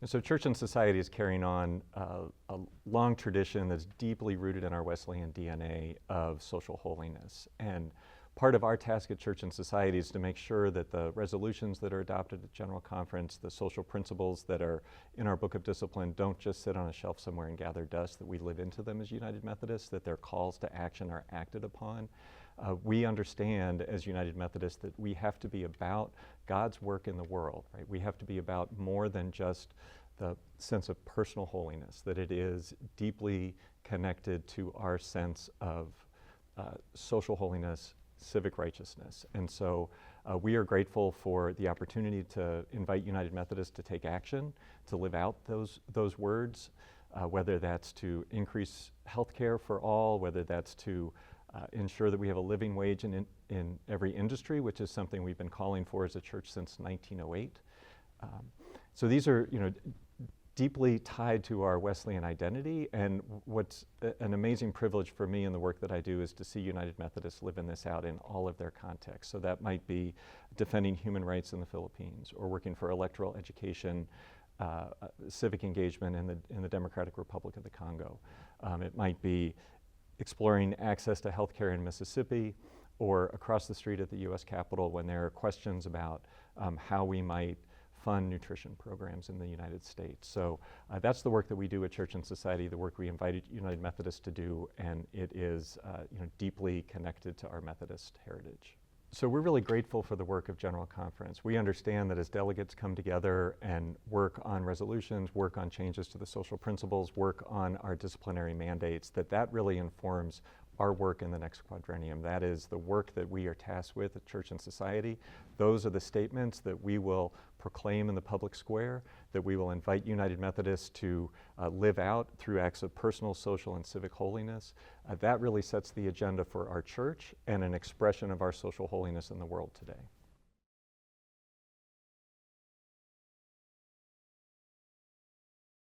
And so Church and Society is carrying on a long tradition that's deeply rooted in our Wesleyan DNA of social holiness. And part of our task at Church and Society is to make sure that the resolutions that are adopted at General Conference, the social principles that are in our Book of Discipline, don't just sit on a shelf somewhere and gather dust, that we live into them as United Methodists, that their calls to action are acted upon. We understand as United Methodists that we have to be about God's work in the world, right? We have to be about more than just the sense of personal holiness, that it is deeply connected to our sense of social holiness, civic righteousness. And so we are grateful for the opportunity to invite United Methodists to take action, to live out those words, whether that's to increase health care for all, whether that's to ensure that we have a living wage in every industry, which is something we've been calling for as a church since 1908. So these are, deeply tied to our Wesleyan identity, and what's an amazing privilege for me in the work that I do is to see United Methodists living this out in all of their contexts. So that might be defending human rights in the Philippines, or working for electoral education, civic engagement in the Democratic Republic of the Congo. It might be exploring access to healthcare in Mississippi, or across the street at the U.S. Capitol when there are questions about how we might fund nutrition programs in the United States. So that's the work that we do at Church and Society, the work we invited United Methodists to do, and it is deeply connected to our Methodist heritage. So we're really grateful for the work of General Conference. We understand that as delegates come together and work on resolutions, work on changes to the social principles, work on our disciplinary mandates, that really informs our work in the next quadrennium. That is the work that we are tasked with at Church and Society. Those are the statements that we will proclaim in the public square, that we will invite United Methodists to live out through acts of personal, social, and civic holiness. That really sets the agenda for our church and an expression of our social holiness in the world today.